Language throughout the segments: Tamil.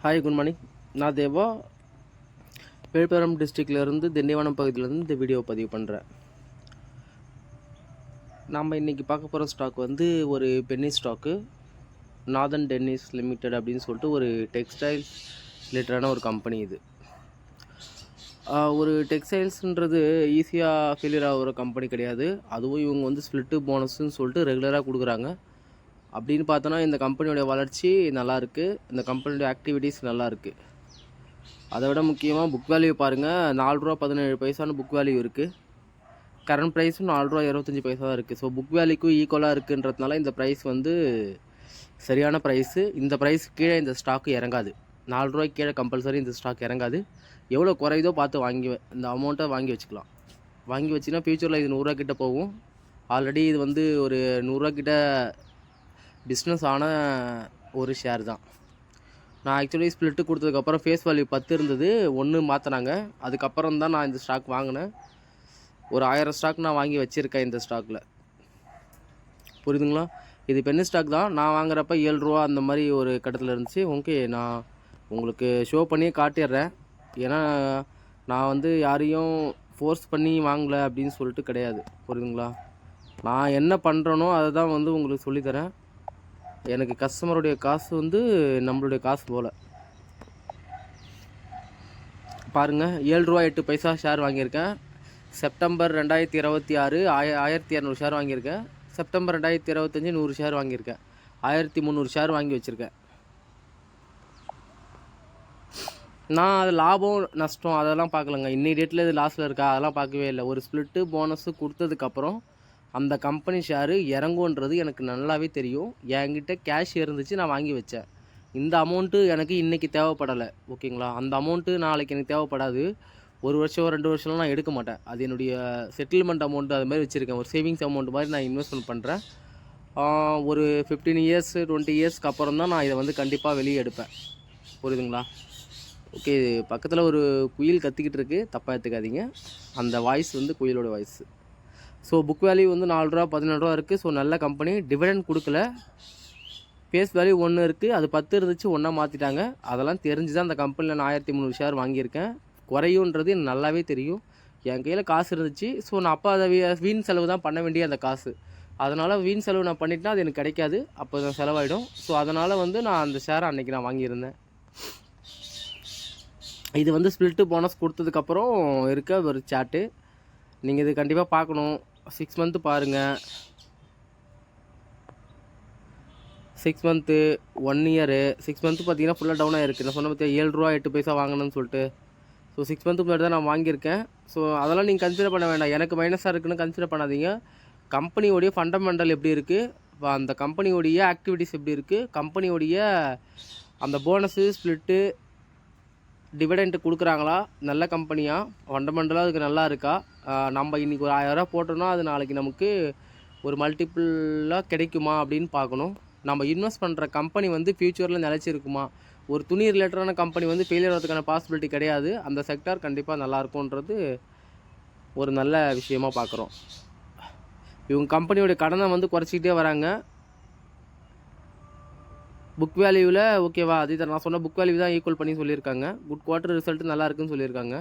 Hi, good morning. நான் தேவா, விழுப்புரம் டிஸ்ட்ரிக்ட்லேருந்து திண்டிவனம் பகுதியிலேருந்து இந்த வீடியோ பதிவு பண்ணுறேன். நாம் இன்றைக்கி பார்க்க போகிற ஸ்டாக் வந்து ஒரு penny stock, northern tennis limited அப்படின்னு சொல்லிட்டு ஒரு டெக்ஸ்டைல்ஸ் ரிலேட்டடான ஒரு கம்பெனி. இது ஒரு டெக்ஸ்டைல்ஸுன்றது ஈஸியாக ஃபெயிலியர் ஆகிற கம்பெனி கிடையாது. அதுவும் இவங்க வந்து ஸ்ப்ளிட்டு போனஸ்ன்னு சொல்லிட்டு ரெகுலராக கொடுக்குறாங்க. அப்படின்னு பார்த்தோன்னா இந்த கம்பெனியோடைய வளர்ச்சி நல்லாயிருக்கு, இந்த கம்பெனியோட ஆக்டிவிட்டீஸ் நல்லாயிருக்கு. அதை விட முக்கியமாக புக் வேல்யூ பாருங்கள், ₹4.17 புக் வேல்யூ இருக்குது. கரண்ட் ப்ரைஸும் ₹4.25 தான் இருக்குது. ஸோ புக் வேல்யூக்கும் ஈக்குவலாக இருக்குன்றதுனால இந்த ப்ரைஸ் வந்து சரியான ப்ரைஸு. இந்த ப்ரைஸ் கீழே இந்த ஸ்டாக்கு இறங்காது. ₹4 கீழே கம்பல்சரி இந்த ஸ்டாக் இறங்காது. எவ்வளோ குறையுதோ பார்த்து இந்த அமௌண்ட்டை வாங்கி வச்சுக்கலாம். வாங்கி வச்சிங்கன்னா ஃப்யூச்சரில் இது ₹100 கிட்ட போகும். ஆல்ரெடி இது வந்து ஒரு ₹100 கிட்ட பிஸ்னஸ் ஆன ஒரு ஷேர் தான். நான் ஆக்சுவலி ஸ்ப்ளிட்டு கொடுத்ததுக்கப்புறம் ஃபேஸ் வேல்யூ 10 இருந்தது, 1 மாற்றினாங்க. அதுக்கப்புறம் தான் நான் இந்த ஸ்டாக் வாங்கினேன். ஒரு 1000 ஸ்டாக் நான் வாங்கி வச்சுருக்கேன் இந்த ஸ்டாக்கில். புரியுதுங்களா? இது பென்னி ஸ்டாக் தான். நான் வாங்குறப்ப ₹7 அந்த மாதிரி ஒரு கட்டத்தில் இருந்துச்சு. ஓகே, நான் உங்களுக்கு ஷோ பண்ணியே காட்டிடுறேன். ஏன்னா நான் வந்து யாரையும் ஃபோர்ஸ் பண்ணி வாங்கலை அப்படின்னு சொல்லிட்டு கிடையாது. புரியுதுங்களா? நான் என்ன பண்ணுறேனோ அதை தான் வந்து உங்களுக்கு சொல்லித்தரேன். எனக்கு கஸ்டமருடைய காசு வந்து நம்மளுடைய காசு போல். பாருங்கள், ₹7.08 ஷேர் வாங்கியிருக்கேன். செப்டம்பர் 2026 1200 ஷேர் வாங்கியிருக்கேன். செப்டம்பர் 2025 100 ஷேர் வாங்கியிருக்கேன். 1300 ஷேர் வாங்கி வச்சுருக்கேன். நான் அது லாபம் நஷ்டம் அதெல்லாம் பார்க்கலங்க. இன்னைக்கு டேட்டில் இது லாஸில் இருக்கா அதெல்லாம் பார்க்கவே இல்லை. ஒரு ஸ்ப்ளிட்டு போனஸு கொடுத்ததுக்கப்புறம் அந்த கம்பெனி ஷேரு இறங்குன்றது எனக்கு நல்லாவே தெரியும். என்கிட்ட கேஷ் இருந்துச்சு, நான் வாங்கி வச்சேன். இந்த அமௌண்ட்டு எனக்கு இன்றைக்கி தேவைப்படலை. ஓகேங்களா? அந்த அமௌண்ட்டு நாளைக்கு எனக்கு தேவைப்படாது. 1 வருஷம் 2 வருஷம்லாம் நான் எடுக்க மாட்டேன். அது என்னுடைய செட்டில்மெண்ட் அமௌண்ட்டு அது மாதிரி வச்சுருக்கேன். ஒரு சேவிங்ஸ் அமௌண்ட் மாதிரி நான் இன்வெஸ்ட்மெண்ட் பண்ணுறேன். ஒரு 15 இயர்ஸ் 20 இயர்ஸ்க்கு அப்புறம் தான் நான் இதை வந்து கண்டிப்பாக வெளியே எடுப்பேன். புரியுதுங்களா? ஓகே, பக்கத்தில் ஒரு குயில் கத்திக்கிட்டு இருக்குது, தப்பாக எடுத்துக்காதீங்க. அந்த வாய்ஸ் வந்து குயிலோட வாய்ஸ். ஸோ புக் வேல்யூ வந்து ₹4 ₹17 இருக்குது. ஸோ நல்ல கம்பெனி. டிவிடெண்ட் கொடுக்கல. ஃபேஸ் வேல்யூ 1 இருக்குது, அது 10 இருந்துச்சு, 1 மாற்றிட்டாங்க. அதெல்லாம் தெரிஞ்சு தான் அந்த கம்பெனியில் நான் 1300 ஷேர் வாங்கியிருக்கேன். குறையுன்றது எனக்கு நல்லாவே தெரியும். என் கையில் காசு இருந்துச்சு. ஸோ நான் அப்போ அதை வீண் செலவு தான் பண்ண வேண்டிய அந்த காசு. அதனால் வீண் செலவு நான் பண்ணிட்டேன்னா அது எனக்கு கிடைக்காது, அப்போ தான் செலவாயிடும். ஸோ அதனால் வந்து நான் அந்த ஷேரை அன்றைக்கி நான் வாங்கியிருந்தேன். இது வந்து ஸ்ப்ளிட்டு போனஸ் கொடுத்ததுக்கப்புறம் இருக்க ஒரு சார்ட்டு. நீங்கள் இது கண்டிப்பாக பார்க்கணும். 6 மந்த்து பாருங்கள், 6 மந்த்து, 1 இயரு. 6 மந்த்து பார்த்தீங்கன்னா ஃபுல்லாக டவுனாக இருக்குது. நான் சொன்ன பார்த்தியா ₹7.08 வாங்கணும்னு சொல்லிட்டு. ஸோ 6 மந்த்துக்கு முன்னாடி தான் நான் வாங்கியிருக்கேன். ஸோ அதெல்லாம் நீங்கள் கன்சிடர் பண்ண வேண்டாம். எனக்கு மைனஸாக இருக்குன்னு கன்சிடர் பண்ணாதீங்க. கம்பெனியோடைய ஃபண்டமெண்டல் எப்படி இருக்குது, அந்த கம்பெனியோடைய ஆக்டிவிட்டீஸ் எப்படி இருக்குது, கம்பெனியோடைய அந்த போனஸு ஸ்ப்ளிட்டு டிவிடெண்ட் கொடுக்குறாங்களா, நல்ல கம்பெனியாக, ஃபண்டமெண்டலாக அதுக்கு நல்லா இருக்கா, நம்ம இன்றைக்கி ஒரு ₹1000 போட்டோம்னா அது நாளைக்கு நமக்கு ஒரு மல்டிப்புளாக கிடைக்குமா அப்படின்னு பார்க்கணும். நம்ம இன்வெஸ்ட் பண்ணுற கம்பெனி வந்து ஃப்யூச்சரில் நிலச்சிருக்குமா. ஒரு துணி ரிலேட்டடான கம்பெனி வந்து ஃபெயிலியர் ஆகிறதுக்கான பாசிபிலிட்டி கிடையாது. அந்த செக்டார் கண்டிப்பாக நல்லாயிருக்குன்றது ஒரு நல்ல விஷயமாக பார்க்குறோம். இவங்க கம்பெனியோடைய கடனை வந்து குறைச்சிக்கிட்டே வராங்க. புக் வேல்யூவில் ஓகேவா, அது நான் சொன்ன புக் வேல்யூ தான் ஈக்குவல் பண்ணி சொல்லியிருக்காங்க. குட் குவார்ட்டர் ரிசல்ட்டு நல்லா இருக்குன்னு சொல்லியிருக்காங்க.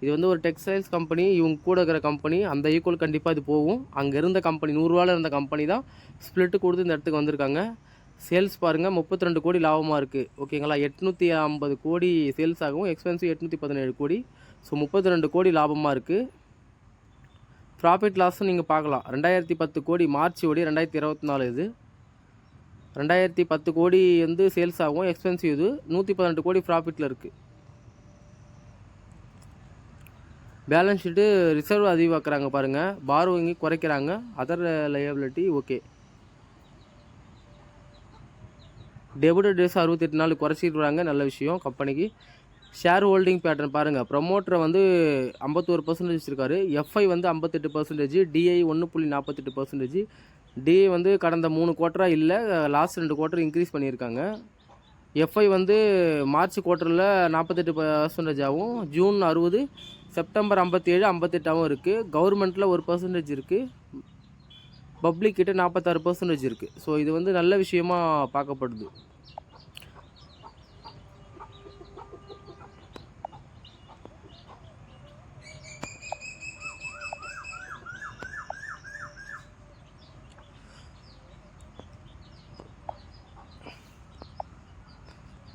இது வந்து ஒரு டெக்ஸ்டைல்ஸ் கம்பெனி, இவங்க கூட இருக்கிற கம்பெனி, அந்த ஈக்குவல் கண்டிப்பாக இது போகும். அங்கே இருந்த கம்பெனி ₹100 இருந்த கம்பெனி தான் ஸ்ப்ளிட்டு கொடுத்து இந்த இடத்துக்கு வந்திருக்காங்க. சேல்ஸ் பாருங்கள், 32 கோடி லாபமாக இருக்குது. ஓகேங்களா? 850 கோடி சேல்ஸ் ஆகும், எக்ஸ்பென்சிவ் 817 கோடி. ஸோ 32 கோடி லாபமாக இருக்குது. ப்ராஃபிட் லாஸும் நீங்கள் பார்க்கலாம். 2010 கோடி மார்ச் ஓடி 2024 இது 2010 கோடி வந்து சேல்ஸ் ஆகும், எக்ஸ்பென்சிவ் இது 118 கோடி ப்ராஃபிட்டில் இருக்குது. பேலன்ஸ் ஷீட்டு ரிசர்வ் அதிகமாக்குறாங்க பாருங்கள், பாரோவிங்கி குறைக்கிறாங்க, other liability okay. Debit days 68 நாள் குறைச்சிடுறாங்க, நல்ல விஷயம் கம்பெனிக்கு. ஷேர் ஹோல்டிங் பேட்டர்ன் பாருங்கள், ப்ரொமோட்டரை வந்து 51% வச்சுருக்காரு, எஃப்ஐ வந்து 58%, டிஐ 1.48%, டிஐ வந்து கடந்த 3 குவார்ட்டராக இல்லை, லாஸ்ட் 2 குவார்ட்டர் இன்க்ரீஸ் பண்ணியிருக்காங்க. எஃப்ஐ வந்து மார்ச் குவார்ட்டரில் 48% ஆகும், ஜூன் 60, செப்டம்பர் 57, 58ஆகவும் இருக்குது. கவர்மெண்ட்டில் 1% இருக்குது, பப்ளிக் கிட்ட 46% இருக்குது. ஸோ இது வந்து நல்ல விஷயமாக பார்க்கப்படுது.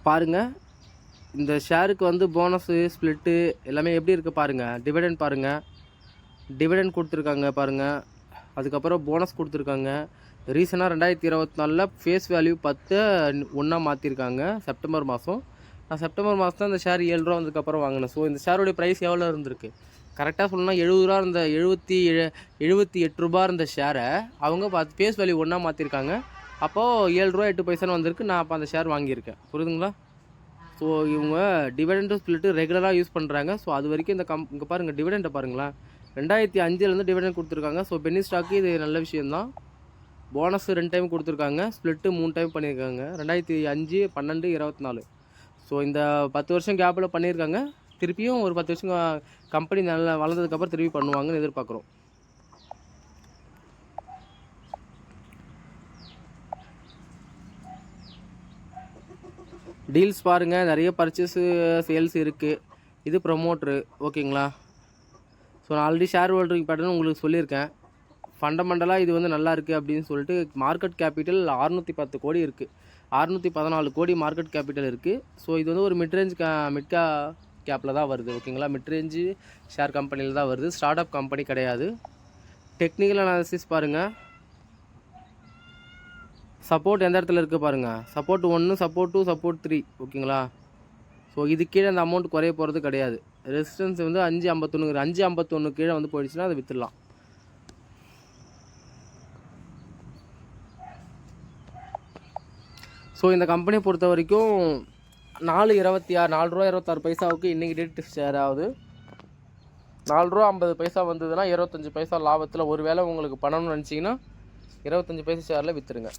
பாருங்கள், இந்த ஷேருக்கு வந்து போனஸு ஸ்ப்ளிட்டு எல்லாமே எப்படி இருக்குது பாருங்கள். டிவிடெண்ட் பாருங்கள், டிவிடெண்ட் கொடுத்துருக்காங்க பாருங்கள். அதுக்கப்புறம் போனஸ் கொடுத்துருக்காங்க. ரீசனாக 2024 ஃபேஸ் வேல்யூ 10 ஒன்றா மாற்றிருக்காங்க செப்டம்பர் மாதம். நான் செப்டம்பர் மாதம் தான் இந்த ஷேர் 7 ரூபா வந்ததுக்கப்புறம் வாங்கினேன். ஸோ இந்த ஷேருடைய ப்ரைஸ் எவ்வளோ இருந்திருக்கு கரெக்டாக சொல்லணும்னா 70 ரூபா இருந்த 78 ரூபா இருந்த ஷேரை அவங்க ஃபேஸ் வேல்யூ ஒன்றா மாற்றிருக்காங்க. அப்போது 7 ரூபா 8 பைசான்னு வந்திருக்கு. நான் அப்போ அந்த ஷேர் வாங்கியிருக்கேன். புரியுதுங்களா? ஸோ இவங்க டிவிடெண்ட்டு ஸ்ப்ளிட்டு ரெகுலராக யூஸ் பண்ணுறாங்க. ஸோ அது வரைக்கும் இந்த இங்கே பாருங்கள், டிவிடெண்ட்டை பாருங்களேன். 2005 டிவிடெண்ட் கொடுத்துருக்காங்க. ஸோ பென்னி ஸ்டாக்கு இது நல்ல விஷயந்தான். போனஸ் 2 டைம் கொடுத்துருக்காங்க, ஸ்ப்ளிட்டு 3 டைம் பண்ணியிருக்காங்க. 2005, 12, 24. ஸோ இந்த 10 வருஷம் கேப்பில் பண்ணியிருக்காங்க. திருப்பியும் ஒரு 10 வருஷம் கம்பெனி நல்லா வளர்ந்ததுக்கப்புறம் திருப்பி பண்ணுவாங்கன்னு எதிர்பார்க்குறோம். டீல்ஸ் பாருங்கள், நிறைய பர்ச்சேஸு சேல்ஸ் இருக்குது. இது ப்ரொமோட்ரு, ஓகேங்களா? ஸோ நான் ஆல்ரெடி ஷேர் ஹோல்டரிங் பேட்டர்ன் உங்களுக்கு சொல்லியிருக்கேன். ஃபண்டமெண்டலாக இது வந்து நல்லா இருக்குது அப்படின்னு சொல்லிட்டு மார்க்கெட் கேபிட்டல் 610 கோடி இருக்குது. 614 கோடி மார்க்கெட் கேபிட்டல் இருக்குது. ஸோ இது வந்து ஒரு மிட்ரேஞ்ச் கேப்பில் தான் வருது, ஓகேங்களா? மிட்ரேஞ்சு ஷேர் கம்பெனியில் தான் வருது, ஸ்டார்ட் அப் கம்பெனி கிடையாது. டெக்னிக்கல் அனாலிசிஸ் பாருங்கள். சப்போர்ட் எந்த இடத்துல இருக்குது பாருங்கள். சப்போர்ட் 1, சப்போர்ட் 2, சப்போர்ட் 3, ஓகேங்களா? ஸோ இது கீழே அந்த அமௌண்ட் குறைய போகிறது கிடையாது. ரெசிஸ்டன்ஸ் வந்து 551, 551 கீழே வந்து போயிடுச்சுன்னா அதை விற்றுடலாம். ஸோ இந்த கம்பெனியை பொறுத்த வரைக்கும் 4 ரூபா 26 பைசாவுக்கு இன்றைக்கி டேட் ஷேர் ஆகுது. 4 ரூபா 50 பைசா வந்ததுன்னா 25 பைசா லாபத்தில் ஒரு வேளை உங்களுக்கு பண்ணணும்னு நினச்சிங்கன்னா 25 பைசா ஷேரில் விற்றுருங்க.